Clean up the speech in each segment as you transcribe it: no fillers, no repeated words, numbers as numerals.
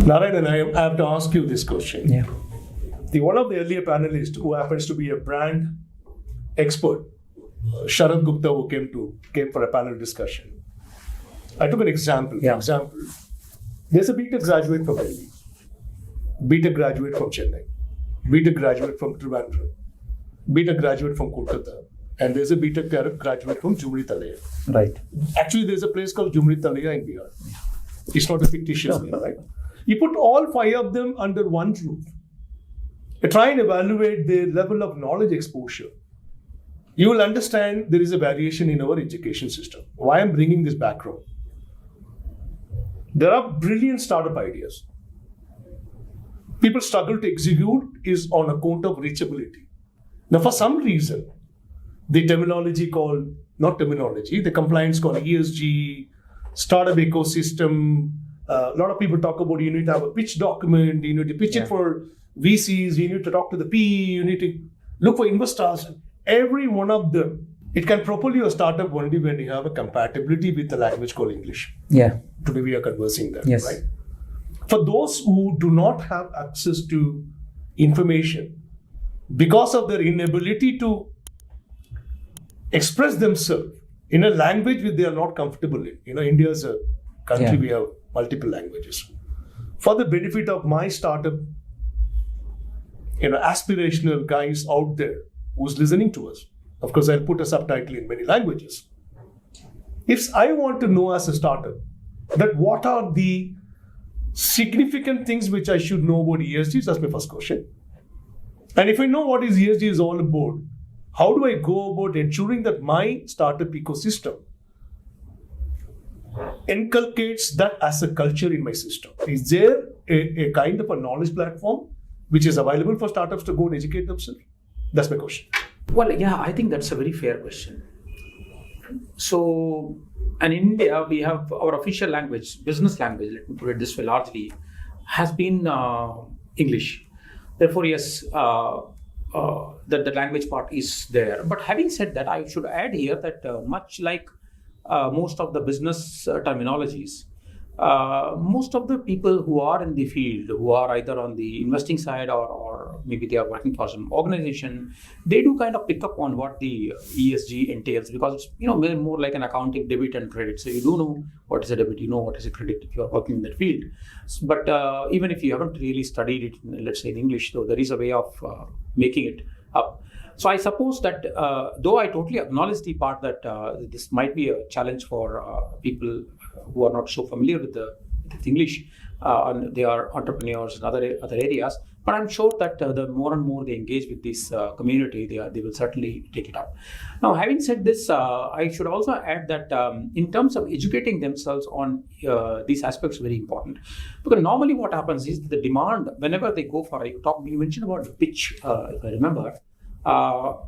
Narayanan, I have to ask you this question. Yeah. One of the earlier panelists who happens to be a brand expert, Sharad Gupta, who came for a panel discussion. I took an example. Yeah. For example, there's a BTech graduate from Delhi, BTech graduate from Chennai, BTech graduate from Trivandrum, BTech graduate from Kolkata, and there's a BTech graduate from Jumri Talaya. Right. Actually, there's a place called Jumri Talaya in Bihar. It's not a fictitious name, right? You put all 5 of them under one roof. Try and evaluate their level of knowledge exposure. You will understand there is a variation in our education system. Why I'm bringing this background? There are brilliant startup ideas. People struggle to execute is on account of reachability. Now, for some reason, the compliance called ESG, startup ecosystem. A lot of people talk about you need to have a pitch document, you need to pitch it for VCs, you need to talk to the PE, you need to look for investors. Every one of them, it can propel your startup only when you have a compatibility with the language called English. Yeah. Today we are conversing there, Yes. right? For those who do not have access to information, because of their inability to express themselves in a language which they are not comfortable in. India is a country, we have multiple languages. For the benefit of my startup, aspirational guys out there who's listening to us, of course, I'll put a subtitle in many languages. If I want to know as a startup that what are the significant things which I should know about ESG, that's my first question. And if I know what ESG is all about, how do I go about ensuring that my startup ecosystem inculcates that as a culture in my system? Is there a kind of a knowledge platform which is available for startups to go and educate themselves? That's my question. Well, yeah, I think that's a very fair question. So, in India, we have our official language, business language, let me put it this way, largely, has been English. Therefore, yes, the language part is there. But having said that, I should add here that much like most of the business terminologies, most of the people who are in the field, who are either on the investing side or maybe they are working for some organization, they do kind of pick up on what the ESG entails, because it's more like an accounting debit and credit. So you do know what is a debit, you know what is a credit if you are working in that field. But even if you haven't really studied it, let's say in English, though, there is a way of making it up. So I suppose that though I totally acknowledge the part that this might be a challenge for people who are not so familiar with English, and they are entrepreneurs in other areas, but I'm sure that the more and more they engage with this community, they will certainly take it up. Now, having said this, I should also add that in terms of educating themselves on these aspects, very important, because normally what happens is the demand whenever they go for you mentioned about the pitch, if I remember.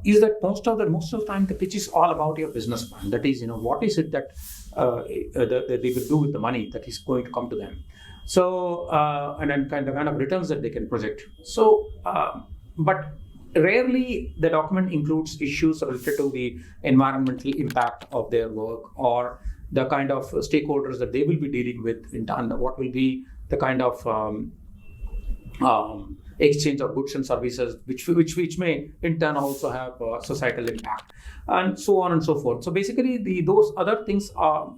Is that most of the time the pitch is all about your business plan. That is, what is it that they will do with the money that is going to come to them. So, and then kind of returns that they can project. So, but rarely the document includes issues related to the environmental impact of their work or the kind of stakeholders that they will be dealing with in turn, what will be the kind of exchange of goods and services, which may in turn also have societal impact, and so on and so forth. So basically, those other things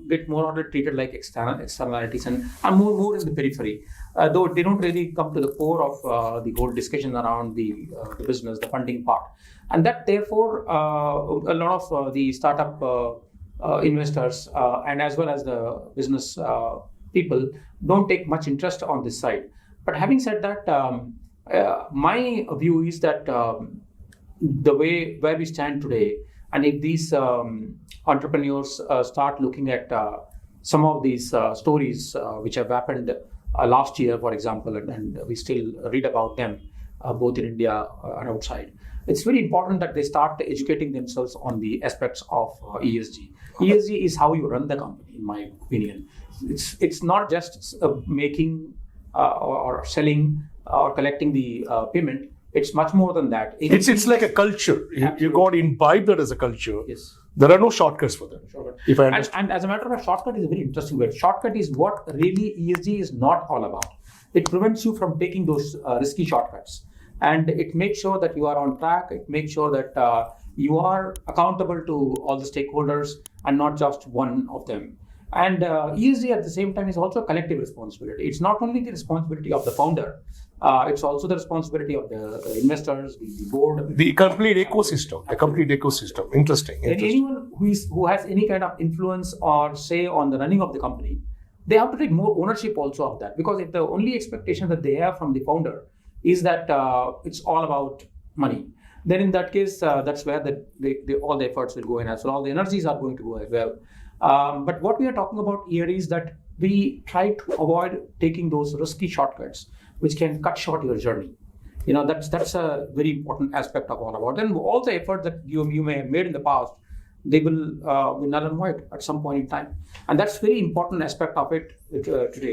get more or less treated like externalities and are more in the periphery, though they don't really come to the core of the whole discussion around the business, the funding part, and that therefore a lot of the startup investors and as well as the business people don't take much interest on this side. But having said that, my view is that the way where we stand today, and if these entrepreneurs start looking at some of these stories which have happened last year, for example, and we still read about them both in India and outside, it's very important that they start educating themselves on the aspects of ESG. ESG is how you run the company, in my opinion. It's not just making or selling or collecting the payment. It's much more than that. It's like a culture. You got to imbibe that as a culture. Yes. There are no shortcuts for that. If I understand. And as a matter of fact, shortcut is a very interesting word. Shortcut is what really ESG is not all about. it prevents you from taking those risky shortcuts. And it makes sure that you are on track. It makes sure that you are accountable to all the stakeholders and not just one of them. And ESG at the same time is also a collective responsibility. It's not only the responsibility of the founder, it's also the responsibility of the investors, the board. The complete ecosystem. The complete ecosystem. Interesting. And anyone who has any kind of influence or say on the running of the company, they have to take more ownership also of that. Because if the only expectation that they have from the founder is that it's all about money, then in that case, that's where all the efforts will go in as well. All the energies are going to go as well. But what we are talking about here is that we try to avoid taking those risky shortcuts, which can cut short your journey. That's a very important aspect of all about. And all the effort that you may have made in the past, they will be null and void at some point in time. And that's very important aspect of it today.